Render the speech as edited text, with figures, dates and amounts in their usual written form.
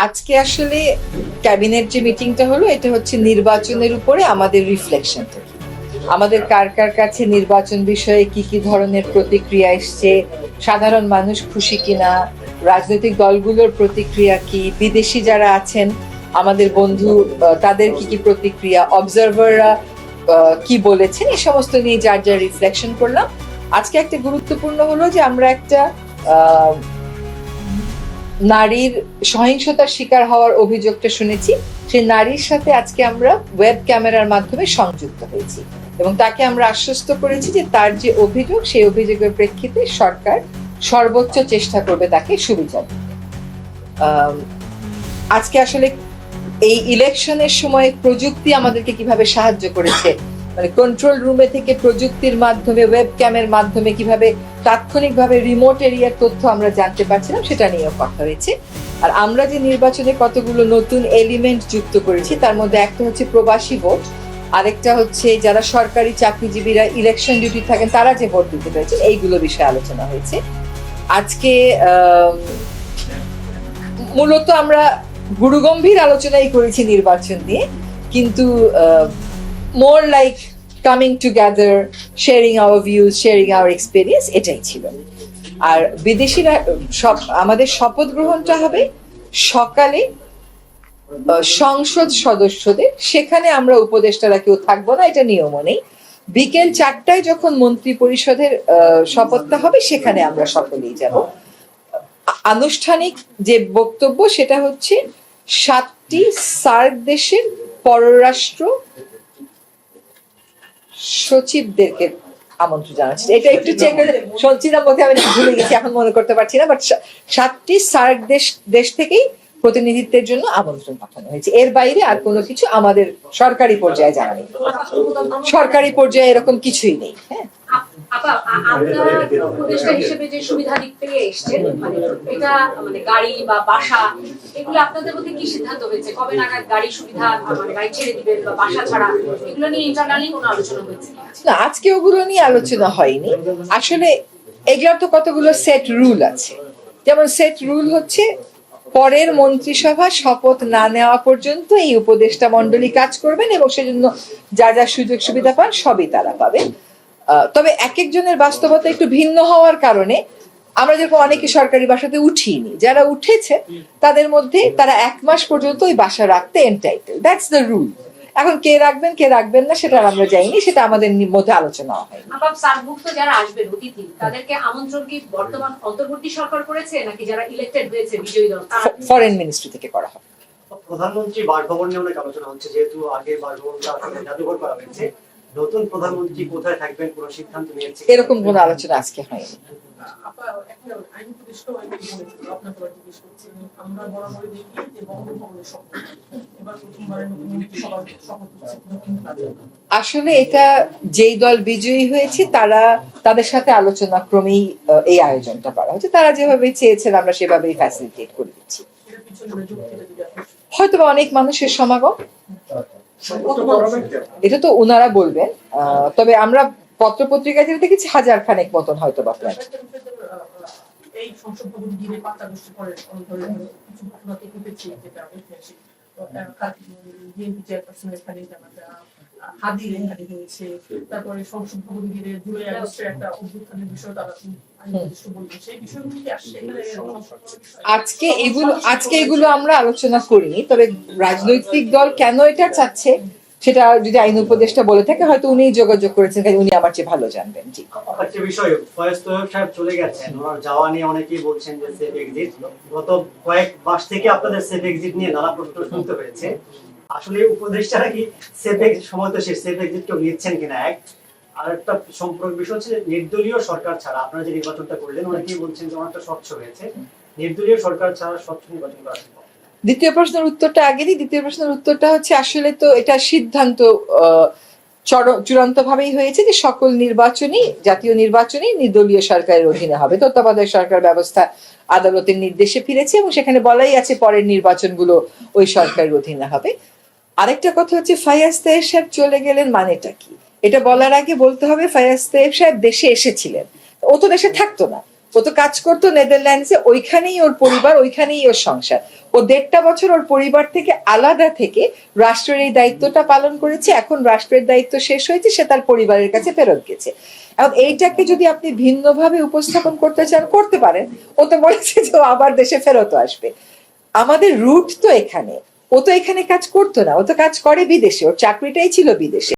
আজকে আসলে ক্যাবিনেট যে মিটিংটা হলো এটা হচ্ছে নির্বাচনের উপরে আমাদের রিফ্লেকশনটা কি, আমাদের কার কার কাছে নির্বাচন বিষয়ে কি কি ধরনের প্রতিক্রিয়া এসছে, সাধারণ মানুষ খুশি কিনা, রাজনৈতিক দলগুলোর প্রতিক্রিয়া কি, বিদেশি যারা আছেন আমাদের বন্ধু তাদের কি কি প্রতিক্রিয়া, অবজারভাররা কি বলেছেন, এই সমস্ত নিয়ে যার যার রিফ্লেকশন করলাম। আজকে একটা গুরুত্বপূর্ণ হলো যে আমরা একটা নারীর সহিংসতার শিকার হওয়ার অভিযোগটা শুনেছি। সেই নারীর সাথে আজকে আমরা ওয়েব ক্যামেরার মাধ্যমে সংযুক্ত হয়েছি এবং তাকে আমরা আশ্বস্ত করেছি যে তার যে অভিযোগ সেই অভিযোগের প্রেক্ষিতে সরকার সর্বোচ্চ চেষ্টা করবে তাকে সুবিচার দিতে। আজকে আসলে এই ইলেকশনের সময় প্রযুক্তি আমাদেরকে কিভাবে সাহায্য করেছে, মানে কন্ট্রোল রুমে থেকে প্রযুক্তির মাধ্যমে ওয়েব ক্যামের মাধ্যমে কিভাবে তাৎক্ষণিকভাবে রিমোট এরিয়ার তথ্য আমরা জানতে পারছিলাম সেটা নিয়েও কথা হয়েছে। আর আমরা যে নির্বাচনে কতগুলো নতুন এলিমেন্ট যুক্ত করেছি তার মধ্যে একটা হচ্ছে প্রবাসী ভোট, আরেকটা হচ্ছে যারা সরকারি চাকরিজীবীরা ইলেকশন ডিউটি থাকেন তারা যে ভোট দিতে পেরেছেন, এইগুলো বিষয়ে আলোচনা হয়েছে। আজকে মূলত আমরা গুরুগম্ভীর আলোচনাই করেছি নির্বাচন নিয়ে, কিন্তু more like coming together, sharing our views, sharing our experience, এটাই ছিল। আর বিদেশিরা সব আমাদের শপথ গ্রহণটা হবে সকালে সংসদ সদস্যদের, সেখানে আমরা উপদেষ্টারা কেউ থাকবো না, এটা নিয়মও নেই। বিকেল 4টায় যখন মন্ত্রী পরিষদের শপথটা হবে সেখানে আমরা সকলেই যাব। আনুষ্ঠানিক যে বক্তব্য সেটা হচ্ছে 7টি সার্ক দেশের পররাষ্ট্র সচিবদেরকে আমন্ত্রণ জানাচ্ছি। এটা একটু চেক করে সঞ্চিতার মধ্যে আমি ভুলে গেছি, এখন মনে করতে পারছি না, বাট 7টি সার্ক দেশ থেকেই প্রতিনিধিত্বের জন্য আমন্ত্রণ পাঠানো হয়েছে। এর বাইরে আর কোনো কিছু আমাদের সরকারি পর্যায়ে জানা নেই, সরকারি পর্যায়ে এরকম কিছুই নেই। হ্যাঁ, আপনারা উপদেষ্টা হিসেবে যে সুবিধা দিক থেকে এসেছেন, মানে এটা মানে গাড়ি বা বাসা, এগুলো আপনাদের মধ্যে কি সিদ্ধান্ত হয়েছে? কবে নাগাদ গাড়ি সুবিধা মানে গাড়ি ছেড়ে দিবেন বা বাসা ছাড়া, এগুলো নিয়ে ইন্টারনালি কোনো আলোচনা হয়েছে? না, আজকে ওগুলো নিয়ে আলোচনা হয়নি। আসলে এগুলোর তো কতগুলো সেট রুল আছে। যেমন সেট রুল হচ্ছে পরের মন্ত্রিসভা শপথ না নেওয়া পর্যন্ত এই উপদেষ্টা মণ্ডলী কাজ করবেন এবং সেজন্য যা যা সুযোগ সুবিধা পান সবই তারা পাবেন। তবে এক একজনের বাস্তবতা একটু ভিন্ন হওয়ার কারণে আমরা যেরকম অনেকে সরকারি বাসাতে উঠিনি, যারা উঠেছে তাদের মধ্যে তারা 1 মাস পর্যন্ত ওই বাসা রাখতে এন্টাইটেল, দ্যাটস দ্য রুল। এখন কে রাখবেন কে রাখবেন না সেটা আমরা জানি, সেটা আমাদের মধ্যে আলোচনা হয়। আপাতত সার্কভুক্ত যারা আসবেন অতিথি, তাদেরকে আমন্ত্রণ কি বর্তমান অন্তর্বর্তী সরকার করেছে নাকি যারা ইলেক্টেড হয়েছে বিজয়ী দল? ফরেন মিনিস্ট্রি থেকে করা হয়। প্রধানমন্ত্রী বাসভবন নিয়ে অনেক আলোচনা হচ্ছে, যেহেতু আগে বাসভবনটা জাদুঘর করা হয়েছে, নতুন প্রধানমন্ত্রী কোথায় থাকবেন কোনো সিদ্ধান্ত নিয়েছে? এরকম কোনো আলোচনা আজকে হয়নি। আসলে এটা যেই দল বিজয়ী হয়েছে তারা তাদের সাথে আলোচনা ক্রমেই এই আয়োজনটা করা হচ্ছে, তারা যেভাবে চেয়েছেন আমরা সেভাবেই ফ্যাসিলিটেট করে দিচ্ছি। হয়তো অনেক মানুষের সমাগম, এটা তো ওনারা বলবেন, তবে আমরা পত্র পত্রিকায় যেটা দেখেছি 1000 খানেক মতন হয়তো বা ফ্ল্যাট। এই সংসদ ভবন ঘিরে পাতা বসতে পারে কিছু ঘটনা তো ঘটেছে, যেটা ঐতিহাসিক। বিএনপি চেয়ারপারসনের এখানে হাদির এখানে হয়েছে, তারপরে সংসদ ভবন ঘিরে জুলাই আগস্টের একটা অভ্যুত্থানের বিষয় তারা বলবেন, সেই বিষয়গুলো কি আসছে আজকে এগুলো আমরা আলোচনা করিনি। তবে রাজনৈতিক দল কেন এটা চাচ্ছে সেটা যদি আইন উপদেষ্টা বলে থাকে হয়তো উনি যোগাযোগ করেছেন, কারণ উনি আমার চেয়ে ভালো জানবেন। জি, একটা বিষয়, ফয়েজ তোয়ব সাহেব চলে গেছেন, ওনার যাওয়া নিয়ে অনেকেই বলছেন যে সেফ এক্সিট। গত কয়েক মাস থেকে আপনাদের সেফ এক্সিট নিয়ে নানা প্রশ্ন শুনতে হয়েছে। আসলে উপদেষ্টারা কি সেফ এক্সিট সময় তো সেফ এক্সিট কেউ নিচ্ছেন কিনা? এক আর একটা সম্পর্ক বিষয় হচ্ছে নির্দলীয় সরকার ছাড়া আপনারা যে নির্বাচনটা করলেন, অনেকেই বলছেন যে অনেকটা স্বচ্ছ হয়েছে। নির্দলীয় সরকার ছাড়া স্বচ্ছ নির্বাচন করা সম্ভব? দ্বিতীয় প্রশ্নের উত্তরটা আগে দিই। দ্বিতীয় প্রশ্নের উত্তরটা হচ্ছে আসলে তো এটা সিদ্ধান্ত চূড়ান্ত ভাবেই হয়েছে যে সকল নির্বাচনই, জাতীয় নির্বাচনই নির্দলীয় সরকারের অধীনে হবে। তত্ত্বাবধায়ক সরকার ব্যবস্থা আদালতের নির্দেশে ফিরেছে এবং সেখানে বলাই আছে পরের নির্বাচনগুলো ওই সরকারের অধীনে হবে। আরেকটা কথা হচ্ছে ফায়াজ তায়েব সাহেব চলে গেলেন মানেটা কি, এটা বলার আগে বলতে হবে ফায়াজ তায়েব সাহেব দেশে এসেছিলেন, ও তো দেশে থাকতো না, ও তো কাজ করতো নেদারল্যান্ডসে, ওইখানেই ওর পরিবার, ওইখানেই ওর সংসার। ও 1.5 বছর ওর পরিবার থেকে আলাদা থেকে রাষ্ট্রের এই দায়িত্বটা পালন করেছে। এখন রাষ্ট্রের দায়িত্ব শেষ হয়েছে, সে তার পরিবারের কাছে ফেরত গেছে। এখন এইটাকে যদি আপনি ভিন্নভাবে উপস্থাপন করতে চান, করতে পারেন। ও তো বলেছে যে ও আবার দেশে ফেরত আসবে। আমাদের রুট তো এখানে, ও তো এখানে কাজ করতো না, ও তো কাজ করে বিদেশে, ওর চাকরিটাই ছিল বিদেশে।